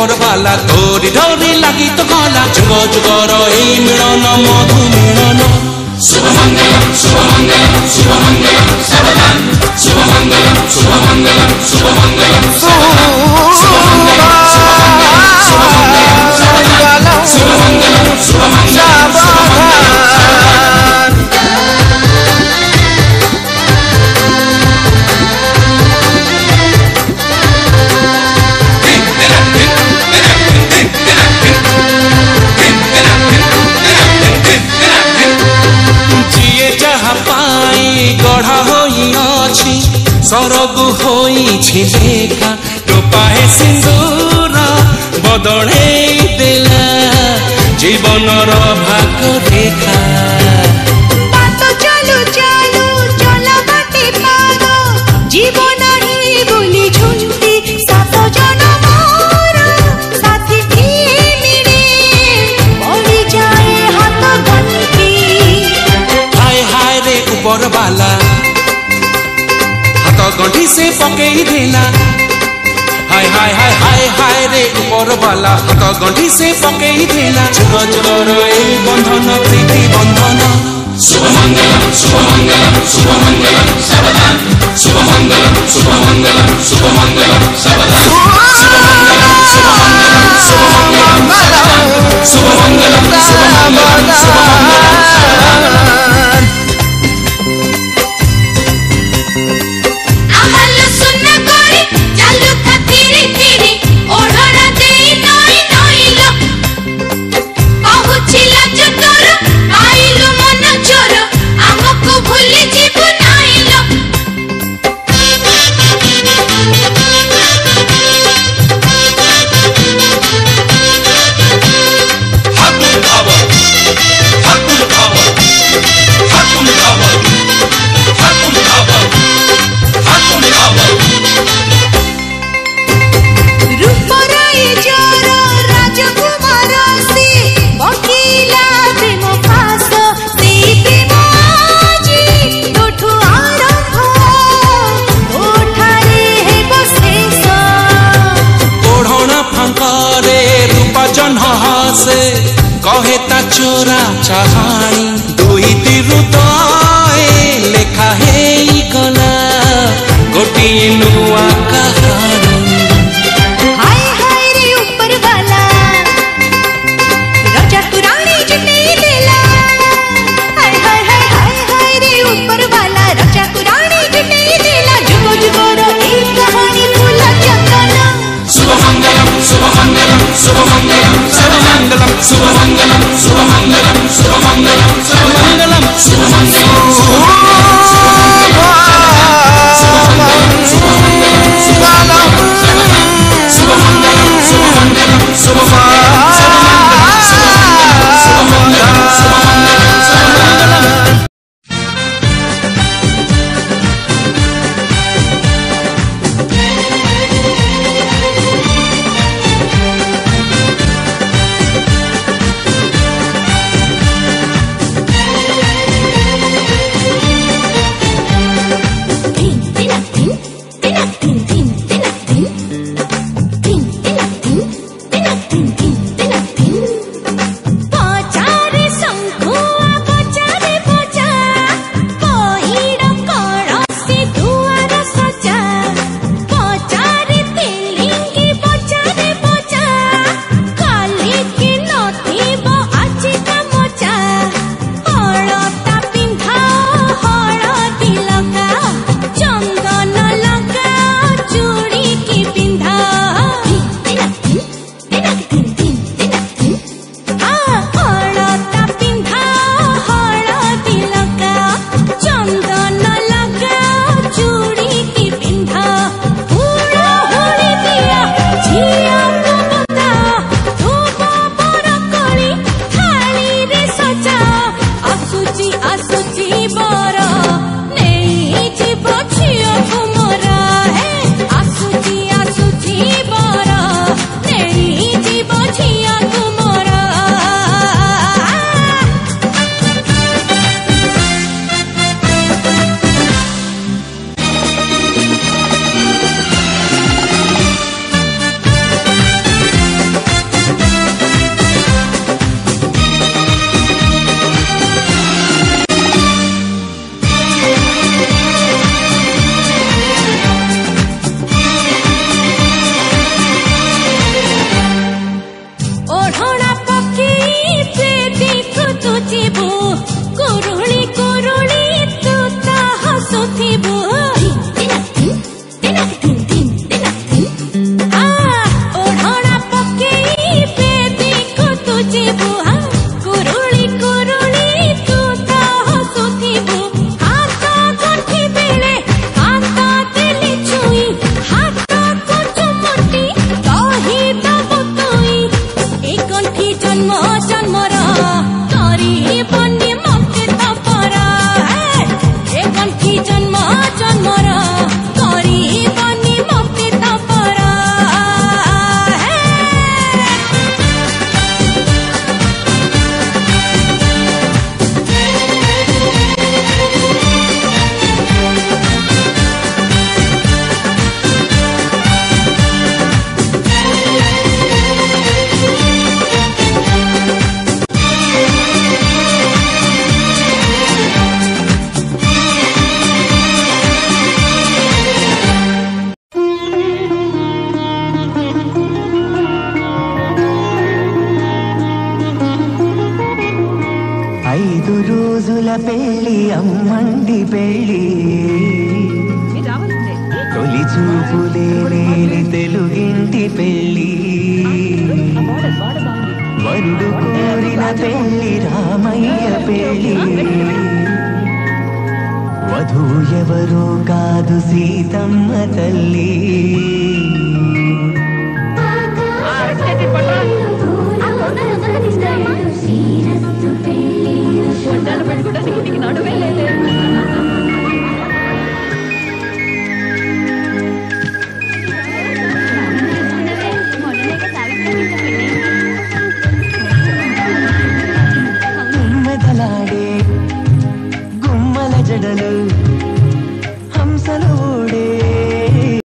ऊपर वाला तोरी डोरी लगी तो गला जुग जुगर एई मिलन मधु मिलन शुभमंगलम शुभमंगलम शुभमंगलम सावधान शुभमंगलम शुभमंगलम शुभमंगलम शुभमंगलम शुभमंगलम शुभमंगलम सावधान। गढ़ा होई सरग होई लेखा टोपाए सिंदूर बदले देला जीवनर भाग रेखा चलू चलू चला बाटे पार जीवन ही बोली झुंती सात जनमर साथी मिले पड़ी जाए हाथ गंती हाय हाय रे ऊपर वाला गंठी से पकई देला हाय हाय हाय हाय हाय रे ऊपर वाला हाथ गंठी से पकई देला जुग जुगर एई बंधन प्रीति बंधन शुभमंगलम शुभमंगलम शुभमंगलम सावधान शुभमंगलम शुभमंगलम शुभमंगलम सावधान शुभमंगलम शुभमंगलम शुभमंगलम शुभमंगलम शुभमंगलम शुभमंगलम कहे ता चोरा चाहानी दुई हृदय लेखा है गला गोटिए नुआ कहानी हाय हाय रे ऊपर वाला राजा पुरानी जुटे देला हाय हाय हाय हाय हाय रे ऊपर वाला राजा पुरानी जुटे देला जुग जुगर एई कहानी फूला चंदना शुभमंगलम शुभमंगलम शुभमंगलम शुभमंगलम शुभमंगलम शुभमंगलम शुभमंगलम शुभमंगलम जीवन రోజుల పెళ్లి అమ్మండి పెళ్లి తొలి చూపులే లేని తెలుగింటి పెళ్లి వరుడు కోరిన పెళ్లి రామయ్య పెళ్లి వధువు ఎవరో కాదు సీతమ్మ తల్లి